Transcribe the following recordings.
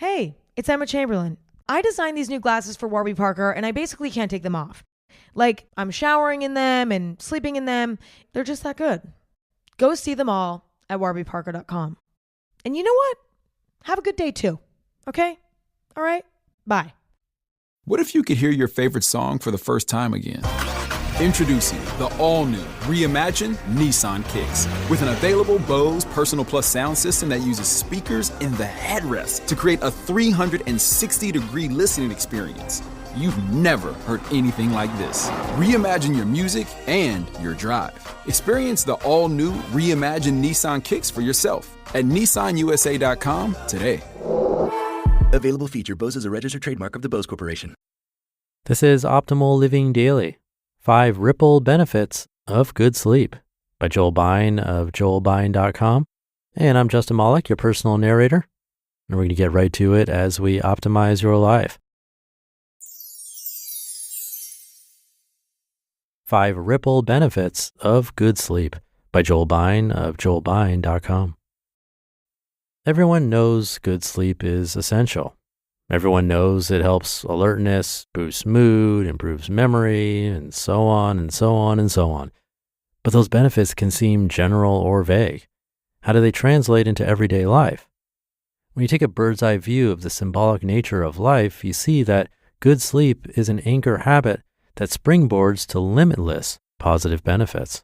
Hey, it's Emma Chamberlain. I designed these new glasses for Warby Parker and I basically can't take them off. Like, I'm showering in them and sleeping in them. They're just that good. Go see them all at warbyparker.com. And you know what? Have a good day too. Okay? All right? Bye. What if you could hear your favorite song for the first time again? Introducing the all-new, reimagined Nissan Kicks. With an available Bose Personal Plus sound system that uses speakers in the headrest to create a 360-degree listening experience. You've never heard anything like this. Reimagine your music and your drive. Experience the all-new, reimagined Nissan Kicks for yourself at nissanusa.com today. Available feature. Bose is a registered trademark of the Bose Corporation. This is Optimal Living Daily, 5 Ripple Benefits of Good Sleep by Joel Bein of joelbein.com. And I'm Justin Malik, your personal narrator. And we're going to get right to it as we optimize your life. 5 Ripple Benefits of Good Sleep by Joel Bein of joelbein.com. Everyone knows good sleep is essential. Everyone knows it helps alertness, boosts mood, improves memory, and so on and so on and so on. But those benefits can seem general or vague. How do they translate into everyday life? When you take a bird's eye view of the symbolic nature of life, you see that good sleep is an anchor habit that springboards to limitless positive benefits.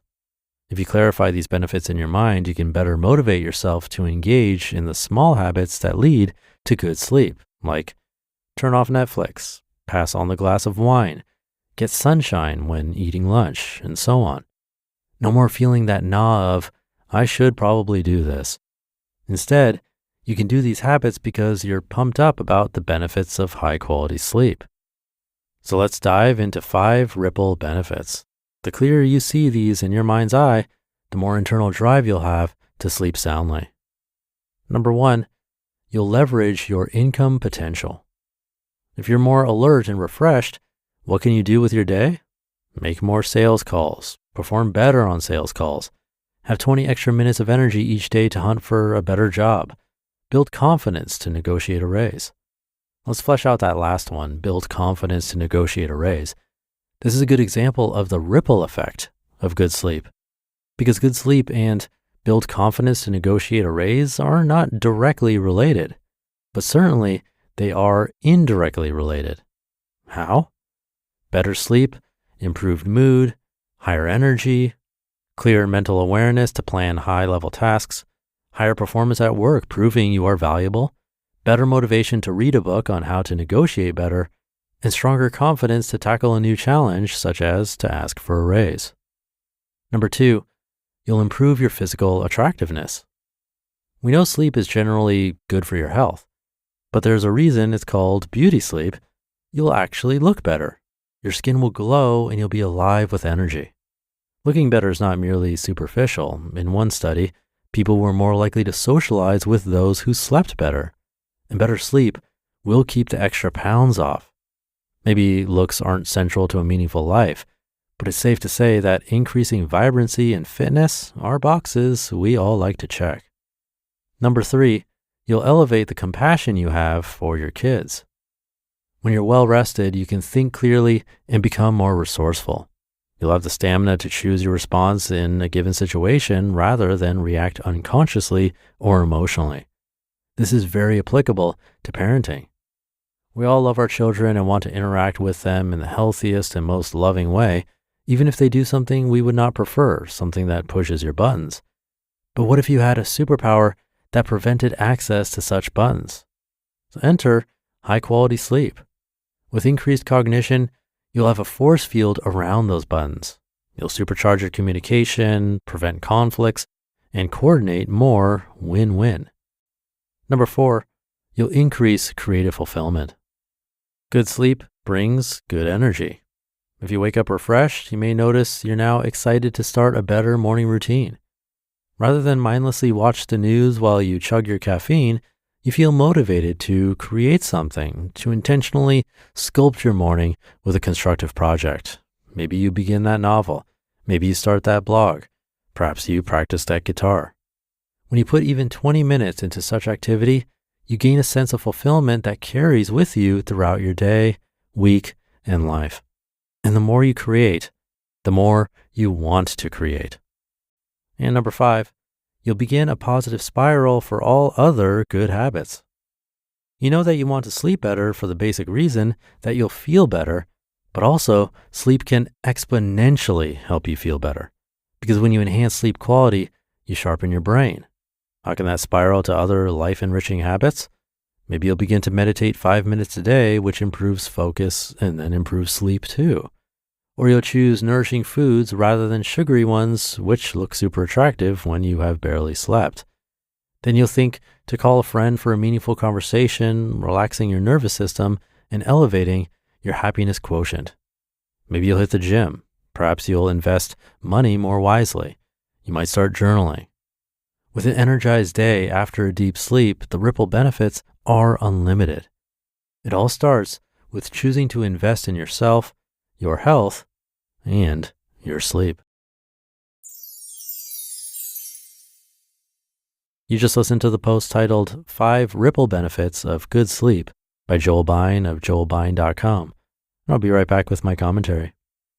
If you clarify these benefits in your mind, you can better motivate yourself to engage in the small habits that lead to good sleep, like turn off Netflix, pass on the glass of wine, get sunshine when eating lunch, and so on. No more feeling that gnaw of, I should probably do this. Instead, you can do these habits because you're pumped up about the benefits of high-quality sleep. So let's dive into 5 Ripple benefits. The clearer you see these in your mind's eye, the more internal drive you'll have to sleep soundly. Number 1, you'll leverage your income potential. If you're more alert and refreshed, what can you do with your day? Make more sales calls, perform better on sales calls, have 20 extra minutes of energy each day to hunt for a better job, build confidence to negotiate a raise. Let's flesh out that last one, build confidence to negotiate a raise. This is a good example of the ripple effect of good sleep, because good sleep and build confidence to negotiate a raise are not directly related, but certainly they are indirectly related. How? Better sleep, improved mood, higher energy, clearer mental awareness to plan high-level tasks, higher performance at work, proving you are valuable, better motivation to read a book on how to negotiate better, and stronger confidence to tackle a new challenge, such as to ask for a raise. Number 2, you'll improve your physical attractiveness. We know sleep is generally good for your health, but there's a reason it's called beauty sleep. You'll actually look better. Your skin will glow and you'll be alive with energy. Looking better is not merely superficial. In one study, people were more likely to socialize with those who slept better. And better sleep will keep the extra pounds off. Maybe looks aren't central to a meaningful life, but it's safe to say that increasing vibrancy and fitness are boxes we all like to check. Number 3, you'll elevate the compassion you have for your kids. When you're well rested, you can think clearly and become more resourceful. You'll have the stamina to choose your response in a given situation rather than react unconsciously or emotionally. This is very applicable to parenting. We all love our children and want to interact with them in the healthiest and most loving way, even if they do something we would not prefer, something that pushes your buttons. But what if you had a superpower that prevented access to such buttons? So enter high-quality sleep. With increased cognition, you'll have a force field around those buttons. You'll supercharge your communication, prevent conflicts, and coordinate more win-win. Number 4, you'll increase creative fulfillment. Good sleep brings good energy. If you wake up refreshed, you may notice you're now excited to start a better morning routine. Rather than mindlessly watch the news while you chug your caffeine, you feel motivated to create something, to intentionally sculpt your morning with a constructive project. Maybe you begin that novel. Maybe you start that blog. Perhaps you practice that guitar. When you put even 20 minutes into such activity, you gain a sense of fulfillment that carries with you throughout your day, week, and life. And the more you create, the more you want to create. And number 5, you'll begin a positive spiral for all other good habits. You know that you want to sleep better for the basic reason that you'll feel better, but also sleep can exponentially help you feel better. Because when you enhance sleep quality, you sharpen your brain. How can that spiral to other life-enriching habits? Maybe you'll begin to meditate 5 minutes a day, which improves focus and then improves sleep too. Or you'll choose nourishing foods rather than sugary ones, which look super attractive when you have barely slept. Then you'll think to call a friend for a meaningful conversation, relaxing your nervous system and elevating your happiness quotient. Maybe you'll hit the gym. Perhaps you'll invest money more wisely. You might start journaling. With an energized day after a deep sleep, the ripple benefits are unlimited. It all starts with choosing to invest in yourself, your health, and your sleep. You just listened to the post titled 5 Ripple Benefits of Good Sleep by Joel Bein of joelbein.com. I'll be right back with my commentary.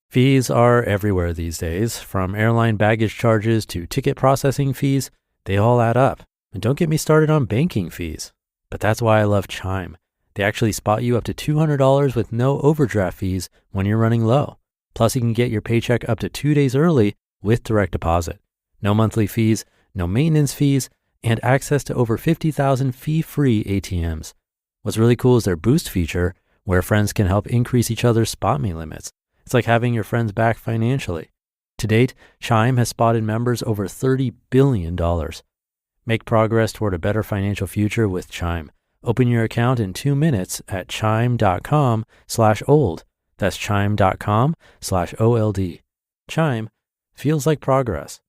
Fees are everywhere these days. From airline baggage charges to ticket processing fees, they all add up. And don't get me started on banking fees. But that's why I love Chime. They actually spot you up to $200 with no overdraft fees when you're running low. Plus, you can get your paycheck up to 2 days early with direct deposit. No monthly fees, no maintenance fees, and access to over 50,000 fee-free ATMs. What's really cool is their Boost feature, where friends can help increase each other's spot me limits. It's like having your friends back financially. To date, Chime has spotted members over $30 billion. Make progress toward a better financial future with Chime. Open your account in 2 minutes at chime.com/old. That's chime.com/OLD. Chime feels like progress.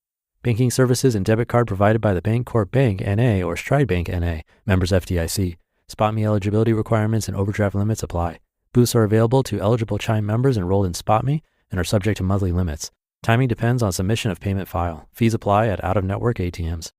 Banking services and debit card provided by the Bancorp Bank N.A. or Stride Bank N.A. Members FDIC. Spot me eligibility requirements and overdraft limits apply. Boosts are available to eligible Chime members enrolled in Spot Me and are subject to monthly limits. Timing depends on submission of payment file. Fees apply at out-of-network ATMs.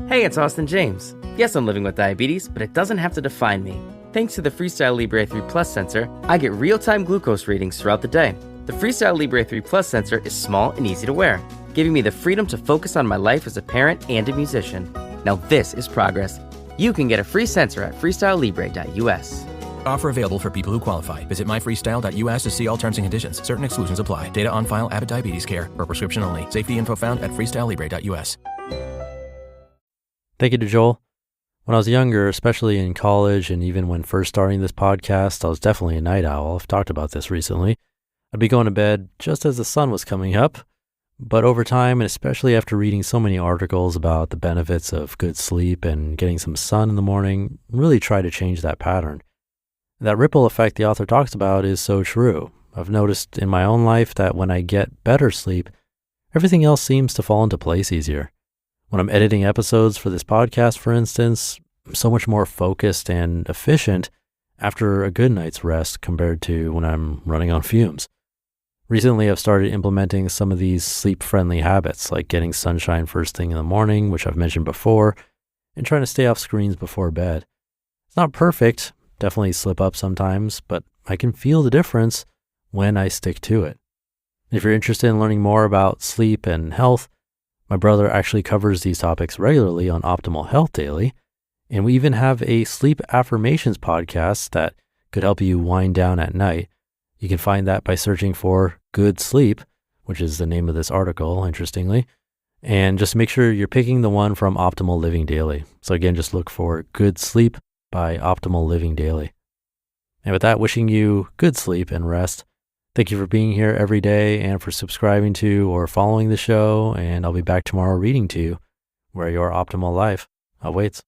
Hey, it's Austin James. Yes, I'm living with diabetes, but it doesn't have to define me. Thanks to the Freestyle Libre 3 Plus sensor, I get real-time glucose readings throughout the day. The Freestyle Libre 3 Plus sensor is small and easy to wear, giving me the freedom to focus on my life as a parent and a musician. Now this is progress. You can get a free sensor at freestylelibre.us. Offer available for people who qualify. Visit myfreestyle.us to see all terms and conditions. Certain exclusions apply. Data on file, Abbott Diabetes Care. Per prescription only. Safety info found at freestylelibre.us. Thank you to Joel. When I was younger, especially in college and even when first starting this podcast, I was definitely a night owl. I've talked about this recently. I'd be going to bed just as the sun was coming up. But over time, and especially after reading so many articles about the benefits of good sleep and getting some sun in the morning, really try to change that pattern. That ripple effect the author talks about is so true. I've noticed in my own life that when I get better sleep, everything else seems to fall into place easier. When I'm editing episodes for this podcast, for instance, I'm so much more focused and efficient after a good night's rest compared to when I'm running on fumes. Recently, I've started implementing some of these sleep-friendly habits, like getting sunshine first thing in the morning, which I've mentioned before, and trying to stay off screens before bed. It's not perfect, definitely slip up sometimes, but I can feel the difference when I stick to it. If you're interested in learning more about sleep and health, my brother actually covers these topics regularly on Optimal Health Daily, and we even have a sleep affirmations podcast that could help you wind down at night. You can find that by searching for Good Sleep, which is the name of this article, interestingly, and just make sure you're picking the one from Optimal Living Daily. So again, just look for Good Sleep by Optimal Living Daily. And with that, wishing you good sleep and rest. Thank you for being here every day and for subscribing to or following the show. And I'll be back tomorrow reading to you where your optimal life awaits.